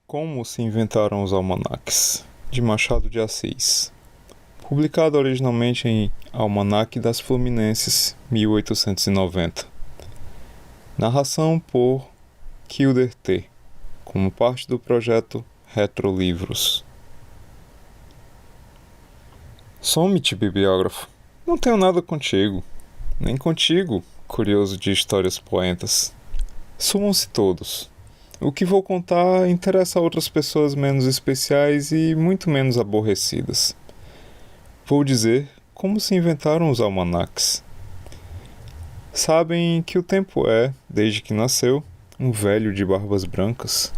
Como se inventaram os almanaques, de Machado de Assis. Publicado originalmente em Almanaque das Fluminenses, 1890. Narração por Kilder T., como parte do projeto Retrolivros. Some-te, bibliógrafo. Não tenho nada contigo. Nem contigo, curioso de histórias poentas. Sumam-se todos. O que vou contar interessa a outras pessoas menos especiais e muito menos aborrecidas. Vou dizer como se inventaram os almanaques. Sabem que o tempo é, desde que nasceu, um velho de barbas brancas.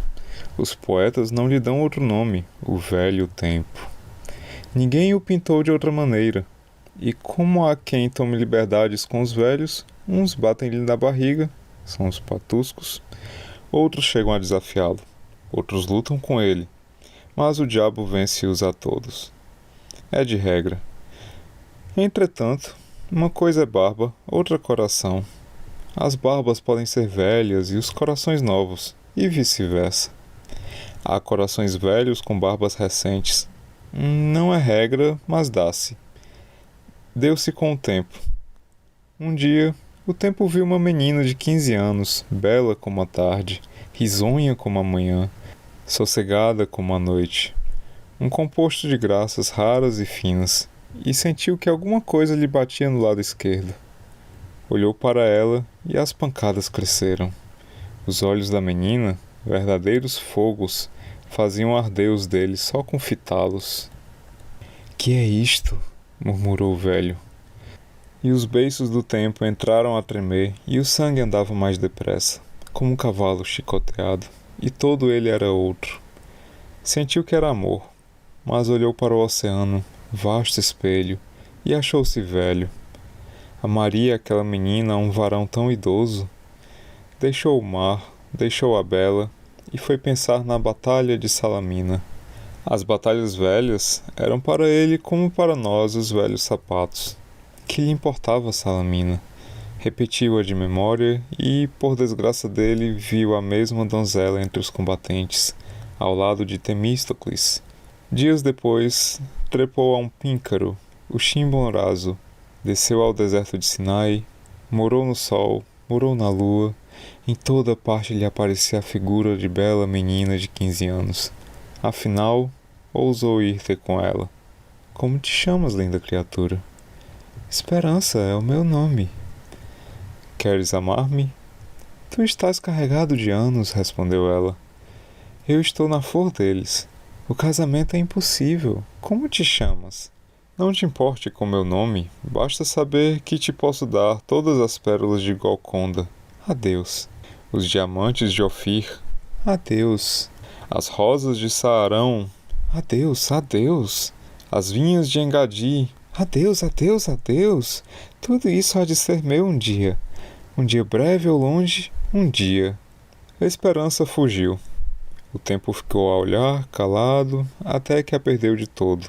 Os poetas não lhe dão outro nome, o velho tempo. Ninguém o pintou de outra maneira. E como há quem tome liberdades com os velhos, uns batem-lhe na barriga, são os patuscos. Outros chegam a desafiá-lo, outros lutam com ele, mas o diabo vence-os a todos. É de regra. Entretanto, uma coisa é barba, outra coração. As barbas podem ser velhas e os corações novos, e vice-versa. Há corações velhos com barbas recentes. Não é regra, mas dá-se. Deu-se com o tempo. Um dia, o tempo viu uma menina de 15 anos, bela como a tarde, risonha como a manhã, sossegada como a noite, um composto de graças raras e finas, e sentiu que alguma coisa lhe batia no lado esquerdo. Olhou para ela e as pancadas cresceram. Os olhos da menina, verdadeiros fogos, faziam arder os dele só com fitá-los. Que é isto? Murmurou o velho. E os beiços do tempo entraram a tremer, e o sangue andava mais depressa, como um cavalo chicoteado, e todo ele era outro. Sentiu que era amor, mas olhou para o oceano, vasto espelho, e achou-se velho. Amaria aquela menina a um varão tão idoso? Deixou o mar, deixou a bela, e foi pensar na batalha de Salamina. As batalhas velhas eram para ele como para nós os velhos sapatos. Que lhe importava Salamina? Repetiu-a de memória e, por desgraça dele, viu a mesma donzela entre os combatentes, ao lado de Temístocles. Dias depois, trepou a um píncaro, o Chimborazo, desceu ao deserto de Sinai, morou no sol, morou na lua, em toda parte lhe aparecia a figura de bela menina de 15 anos. Afinal, ousou ir ter com ela. Como te chamas, linda criatura? Esperança é o meu nome. Queres amar-me? Tu estás carregado de anos, respondeu ela. Eu estou na flor deles. O casamento é impossível. Como te chamas? Não te importe com meu nome, basta saber que te posso dar todas as pérolas de Golconda. Adeus. Os diamantes de Ofir. Adeus. As rosas de Saarão. Adeus, adeus. As vinhas de Engadi. Adeus, adeus, adeus. Tudo isso há de ser meu um dia. Um dia breve ou longe, um dia. A esperança fugiu. O tempo ficou a olhar, calado, até que a perdeu de todo.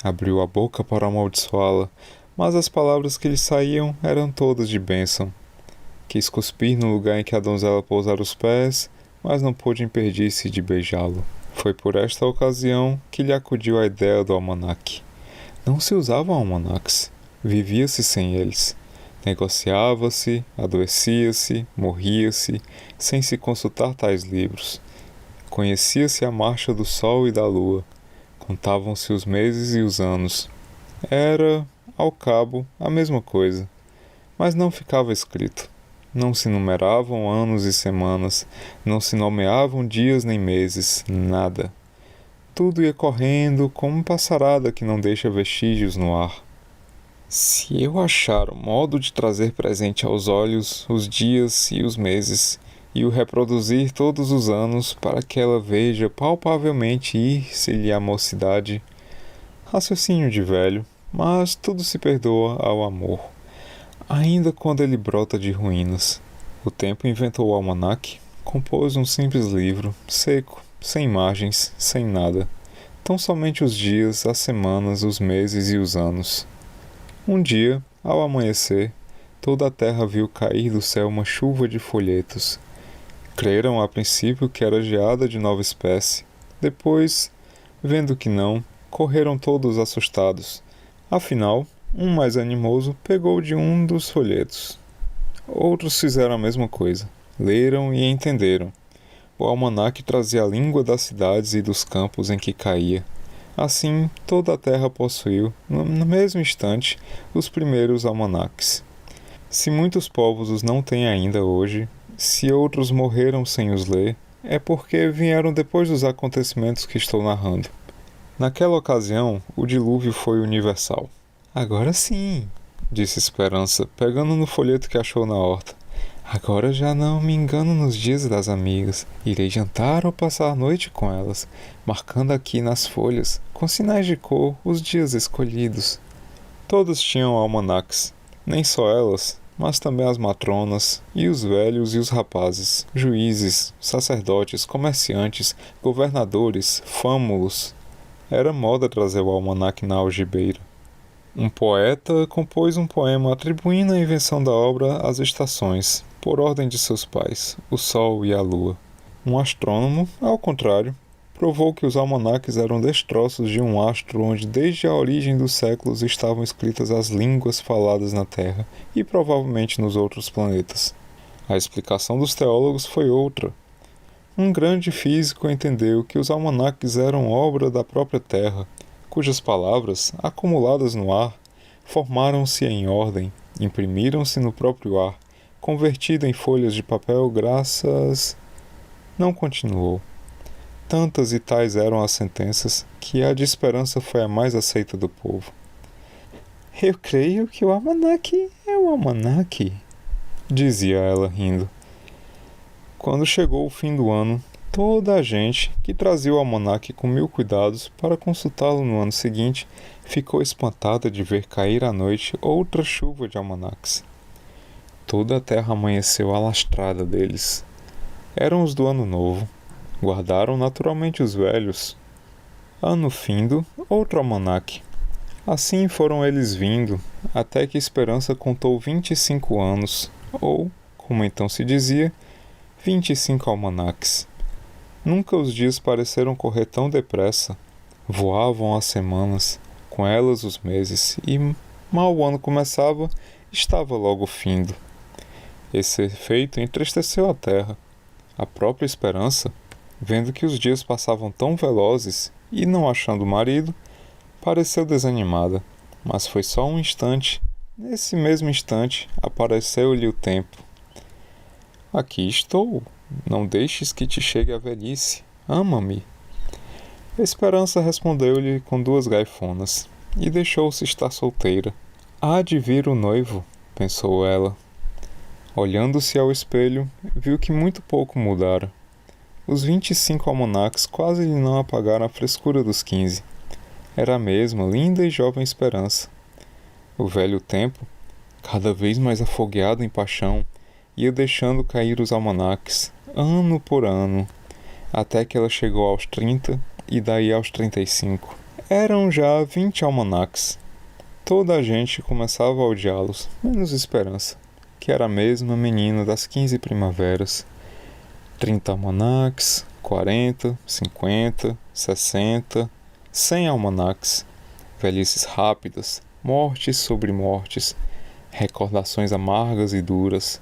Abriu a boca para amaldiçoá-la, mas as palavras que lhe saíam eram todas de bênção. Quis cuspir no lugar em que a donzela pousara os pés, mas não pôde impedir-se de beijá-lo. Foi por esta ocasião que lhe acudiu a ideia do almanaque. Não se usavam almanaques, vivia-se sem eles. Negociava-se, adoecia-se, morria-se, sem se consultar tais livros. Conhecia-se a marcha do sol e da lua, contavam-se os meses e os anos. Era, ao cabo, a mesma coisa, mas não ficava escrito. Não se numeravam anos e semanas, não se nomeavam dias nem meses, nada. Tudo ia correndo como uma passarada que não deixa vestígios no ar. Se eu achar o modo de trazer presente aos olhos os dias e os meses, e o reproduzir todos os anos para que ela veja palpavelmente ir-se-lhe a mocidade, raciocínio de velho, mas tudo se perdoa ao amor, ainda quando ele brota de ruínas. O tempo inventou o almanaque, compôs um simples livro, seco, sem imagens, sem nada, tão somente os dias, as semanas, os meses e os anos. Um dia, ao amanhecer, toda a terra viu cair do céu uma chuva de folhetos. Creram a princípio que era geada de nova espécie. Depois, vendo que não, correram todos assustados. Afinal, um mais animoso pegou de um dos folhetos. Outros fizeram a mesma coisa. Leram e entenderam. O almanaque trazia a língua das cidades e dos campos em que caía. Assim, toda a terra possuiu, no mesmo instante, os primeiros almanaques. Se muitos povos os não têm ainda hoje, se outros morreram sem os ler, é porque vieram depois dos acontecimentos que estou narrando. Naquela ocasião, o dilúvio foi universal. Agora sim, disse Esperança, pegando no folheto que achou na horta. Agora já não me engano nos dias das amigas. Irei jantar ou passar a noite com elas, marcando aqui nas folhas, com sinais de cor, os dias escolhidos. Todos tinham almanaques, nem só elas, mas também as matronas, e os velhos e os rapazes, juízes, sacerdotes, comerciantes, governadores, fâmulos. Era moda trazer o almanaque na algibeira. Um poeta compôs um poema atribuindo a invenção da obra às estações, por ordem de seus pais, o sol e a lua. Um astrônomo, ao contrário, provou que os almanaques eram destroços de um astro onde desde a origem dos séculos estavam escritas as línguas faladas na Terra e provavelmente nos outros planetas. A explicação dos teólogos foi outra. Um grande físico entendeu que os almanaques eram obra da própria Terra, cujas palavras, acumuladas no ar, formaram-se em ordem, imprimiram-se no próprio ar, convertida em folhas de papel graças... Não continuou. Tantas e tais eram as sentenças que a de Esperança foi a mais aceita do povo. Eu creio que o almanaque é o almanaque, dizia ela rindo. Quando chegou o fim do ano, toda a gente que trazia o almanaque com 1000 cuidados para consultá-lo no ano seguinte ficou espantada de ver cair à noite outra chuva de almanaques. Toda a terra amanheceu alastrada deles. Eram os do ano novo. Guardaram naturalmente os velhos. Ano findo, outro almanaque. Assim foram eles vindo, até que Esperança contou 25 anos, ou, como então se dizia, 25 almanaques. Nunca os dias pareceram correr tão depressa. Voavam as semanas, com elas os meses, e mal o ano começava, estava logo findo. Esse efeito entristeceu a terra. A própria Esperança, vendo que os dias passavam tão velozes e não achando o marido, pareceu desanimada, mas foi só um instante. Nesse mesmo instante, apareceu-lhe o tempo. Aqui estou. Não deixes que te chegue a velhice. Ama-me. Esperança respondeu-lhe com 2 gaifonas, e deixou-se estar solteira. Há de vir o noivo, pensou ela. Olhando-se ao espelho, viu que muito pouco mudara. Os 25 almanaques quase lhe não apagaram a frescura dos 15. Era a mesma linda e jovem Esperança. O velho tempo, cada vez mais afogueado em paixão, ia deixando cair os almanaques, ano por ano, até que ela chegou aos 30 e daí aos 35. Eram já 20 almanaques. Toda a gente começava a odiá-los, menos Esperança, que era a mesma menina das 15 primaveras. 30 almanaques, 40, 50, 60, 100 almanaques, velhices rápidas, mortes sobre mortes, recordações amargas e duras.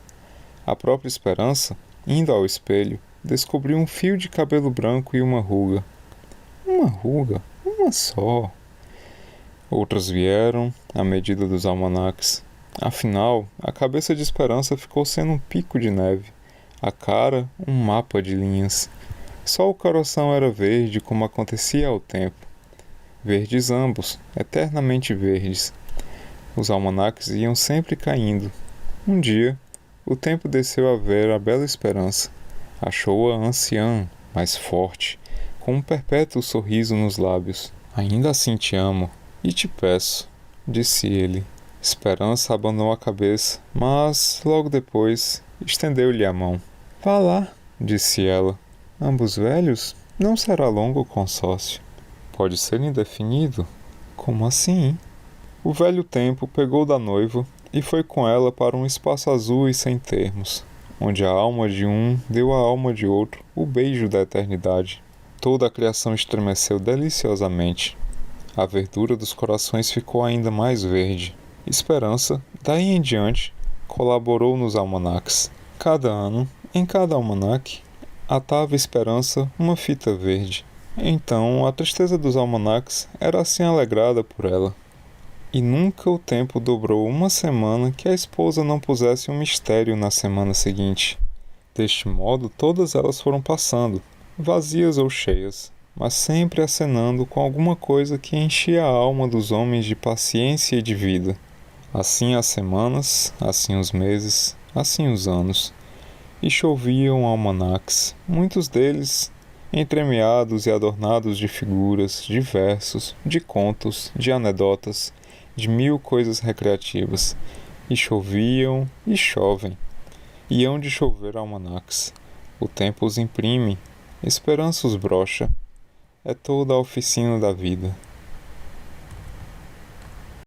A própria Esperança, indo ao espelho, descobriu um fio de cabelo branco e uma ruga. Uma ruga? Uma só. Outras vieram, à medida dos almanaques. Afinal, a cabeça de Esperança ficou sendo um pico de neve, a cara um mapa de linhas. Só o coração era verde, como acontecia ao tempo. Verdes ambos, eternamente verdes. Os almanaques iam sempre caindo. Um dia, o tempo desceu a ver a bela Esperança. Achou-a anciã, mais forte, com um perpétuo sorriso nos lábios. Ainda assim te amo, e te peço, disse ele. Esperança abanou a cabeça, mas, logo depois, estendeu-lhe a mão. Vá lá, disse ela. Ambos velhos? Não será longo o consórcio. Pode ser indefinido? Como assim? O velho tempo pegou da noiva e foi com ela para um espaço azul e sem termos, onde a alma de um deu à alma de outro o beijo da eternidade. Toda a criação estremeceu deliciosamente. A verdura dos corações ficou ainda mais verde. Esperança, daí em diante, colaborou nos almanaques. Cada ano, em cada almanaque, atava Esperança uma fita verde. Então, a tristeza dos almanaques era assim alegrada por ela. E nunca o tempo dobrou uma semana que a esposa não pusesse um mistério na semana seguinte. Deste modo, todas elas foram passando, vazias ou cheias, mas sempre acenando com alguma coisa que enchia a alma dos homens de paciência e de vida. Assim as semanas, assim os meses, assim os anos. E choviam almanaques, muitos deles entremeados e adornados de figuras, de versos, de contos, de anedotas, de mil coisas recreativas. E choviam e chovem. E hão de chover almanaques. O tempo os imprime, esperança os brocha. É toda a oficina da vida.